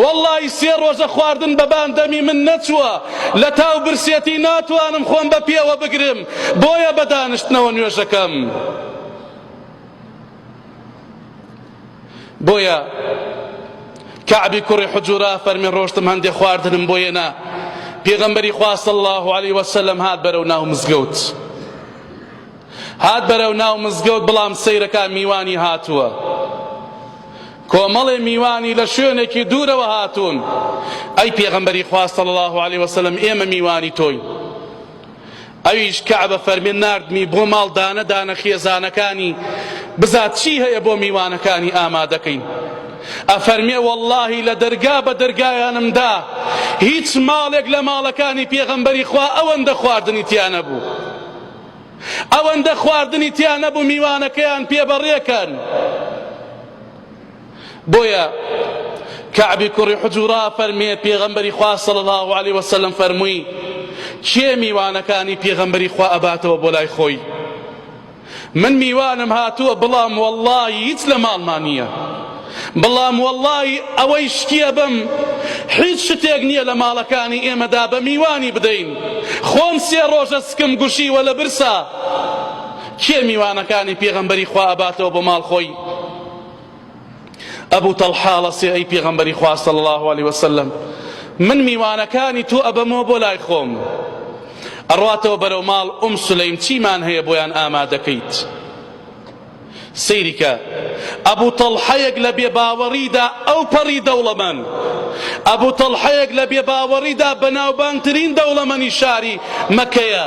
وەڵڵی سێ ڕۆژە خواردن بە باندەمی من نەچووە، لە تاو برسێتی ناتوانم خۆم بە پێوە بگرم، بۆیە بە دانیشتنەوە نوێژەکەم. بۆیە کەعبی کوڕی حوجورا فەرمی ڕۆشتم هەندێک خواردنم بۆ هێنا، پێغەمبەری خوا صلی الله علیه وسلم هات بەرەو ناو مزگەوت، هات بەرەو ناو مزگەوت، بەڵام سەیرەکە میوانی هاتووە، کۆمەڵێ میوانی لە شوێنێکی دوورەوە هاتوون. ئەی پێغەمبەری خوا صلی الله علیه وسلم ئێمە میوانی تۆین. ئەویش کەعبە فەرمی ناردمی بۆ ماڵ دانە دانە خێزانەکانی بزات چی هەیە بۆ میوانەکانی ئامادەکەین. ئەفەرمێ وەڵڵاهی لە دەرگا بە دەرگایانمدا هیچ ماڵێک لە ماڵەکانی پێغەمبەری خوا ئەوەندە خواردنی تیا نەبوو، ئەوەندە خواردنی تیا نەبوو، میوانەکەیان پێبەڕێکەن. بۆیە کەعبی کوڕی حوجورا فەرمێت پێغەمبەری خوا صلی الله علیه وسلم فەرمووی کێ میوانەکانی پێغەمبەری خوا ئەباتەوە بۆ لای خۆی؟ من میوانم هاتووە، بەڵام وەڵڵاهی هیچ لە ماڵمان نییە، بەڵام وەڵڵاهی ئەوەی شتیە بم هیچ شتێک نییە لە ماڵەکانی ئێمەدا بە میوانی بدەین، خۆم سێ ڕۆژە سکم گوشیوە لە برسا. کێ میوانەکانی پێغەمبەری خوا ئەباتەوە بۆ ماڵ خۆی؟ ئەبوو تەڵحا لەسێ ئەی پێغەمبەری خوا صلی الله علیه وسلم من میوانەکانی تۆ ئەبەمەوە بۆ لای خۆم. ئەڕواتەوە بەرەو ماڵ سولەیم چیمان هەیە بۆیان ئامادەکەیت؟ سەیریکە ئەبوو تەڵحەیەک لە بێباوەڕیدا ئەو پەڕی دەوڵەمەند، ئەبوو تەڵحەیەک لە بێباوەڕیدا بەناوبانگترین دەوڵەمەندی شاری مەکەیە.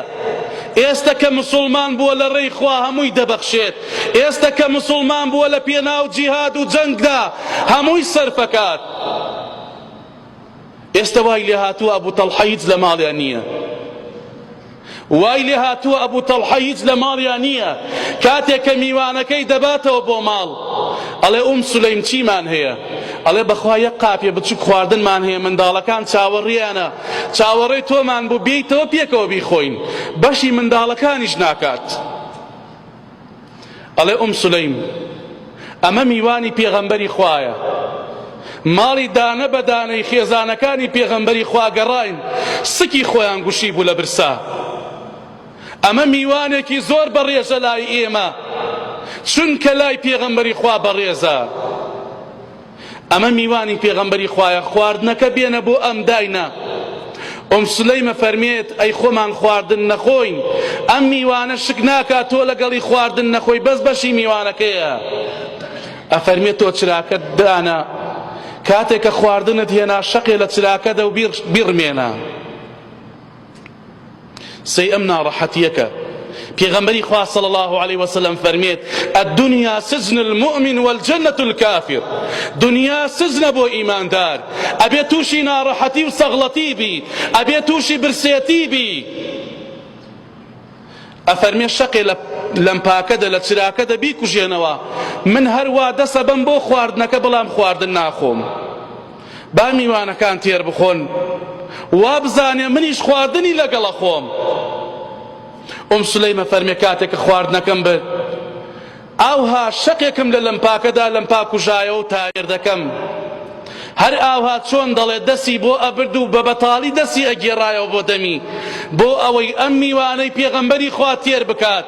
ئێستا کە مسلمان بووە لە ڕێی خوا هەمووی دەبەخشێت، ئێستا کە مسلمان بووە لە پێناو جیهاد و جەنگدا هەمووی سەرفەکات. ئێستا وای لێ هاتووە ئەبوو تەڵحە هیچ لە ماڵیان نییە، وای لێ هاتووە ئەبوو تەڵحە هیچ لە ماڵیان نییە. کاتێک کە میوانەکەی دەباتەوە بۆ ماڵ ئەڵێ سولەیم چیمان هەیە؟ ئەڵێ بەخوا یەک قاپێ بچووک خواردنمان هەیە، منداڵەکان چاوەڕیانە، چاوەڕێی تۆمان بوو بێیتەوە پێکەوە بیخۆین، بەشی منداڵەکانیش ناکات. ئەڵێ سولەیم ئەمە میوانی پێغەمبەری خوایە، ماڵی دانە بە دانەی خێزانەکانی پێغەمبەری خوا گەڕاین، سکی خۆیان گوشی بوو لە برسا. ئەمە میوانێکی زۆر بەڕێژە لای ئێمە، چونکە لای پێغەمبەری خوا بەڕێزە. ئەمە میوانی پێغەمبەری خوایە، خواردنەکە بێنە بۆ ئەم داینە. سولەیمە فەرمێت ئەی خۆمان خواردن نەخۆین، ئەم میوانە شک ناکات تۆ لەگەڵی خواردن نەخۆی، بەس بەشی میوانەکەیە. ئەفەرمێت تۆ چراکەت دانە، کاتێک کە خواردنت هێنا شەقێ لە چراکەدا و بیڕمێنە. سەی ئەم ناڕەحەتیەکە پێغەمبەری خوا صلی الله علیه وسلم فەرمێت الدنیا سجن المؤمن والجنة الكافر. دنیا سجنە بۆ ئیماندار، ئەبێ تووشی ناڕەحەتی و سەغڵەتی بی، ئەبێ تووشی برسێتی بی. ئەفەرمێ شەقێ لەم پاکەدا لە چراکەدا بیکوژێنەوە، من هەروە دەسە بم بۆ خواردنەکە، بەڵام خواردن ناخۆم. با میوانەکان تێر بخۆن، وا بزانێ منیش خواردنی لەگەڵە خۆم. سولەیمە فەرمێ کاتێک کە خواردنەکەم برد ئاوها شەقێکم لە لەم پاکەدا لەم پاکوژایەوە و تایر دەکەم، هەر ئاوها چۆن دەڵێت دەستی بۆ ئەبرد و بە بەتاڵی دەستی ئەگێڕایەوە بۆ دەمی، بۆ ئەوەی ئەم میوانەی پێغەمبەری خوا تێر بکات.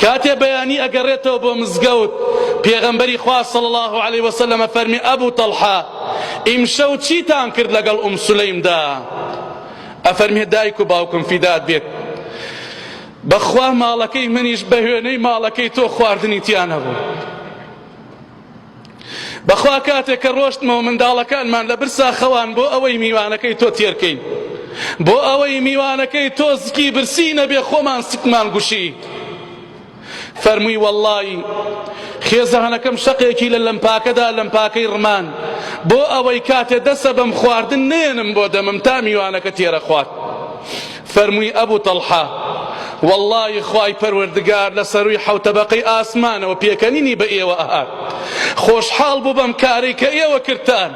کاتێ بەیانی ئەگەڕێتەوە بۆ مزگەوت، پێغەمبەری خوا صلی الله علیه وسلم فەرمی ئەبوو تەڵحە ئیمشەو چیتان کرد لەگەڵ سولەیمدا؟ ئەفەرمێ دایک و باوکم فیدات بێت، بەخوا ماڵەکەی منیش بە هوێنەی ماڵەکەی تۆ خواردنی تیان هەبوو. بەخوا کاتێک کە ڕۆشتمەوە منداڵەکانمان لە برسا خەوان بۆ ئەوەی میوانەکەی تۆ تێرکەین، بۆ ئەوەی میوانەکەی تۆ زکی برسی نەبێ خۆمان سکمان گوشی. فەرمووی وەڵڵی خێزانەکەم شەقێکی لە لەم پاکەدا لەم پاکەی ڕمان، بۆ ئەوەی کاتێ دەسە بەم خواردن نێنم بۆ دەمم تا میوانەکە تێرە خوات. فەرمووی ئەبوو تەڵحە والله خوای پەروەردگار لە سەروی حەوت تەبەقەی ئاسمانەوە پێکەنینی بە ئێوە ئەهات، خۆشحاڵ بوو بەم کارەی کە ئێوە کردتان.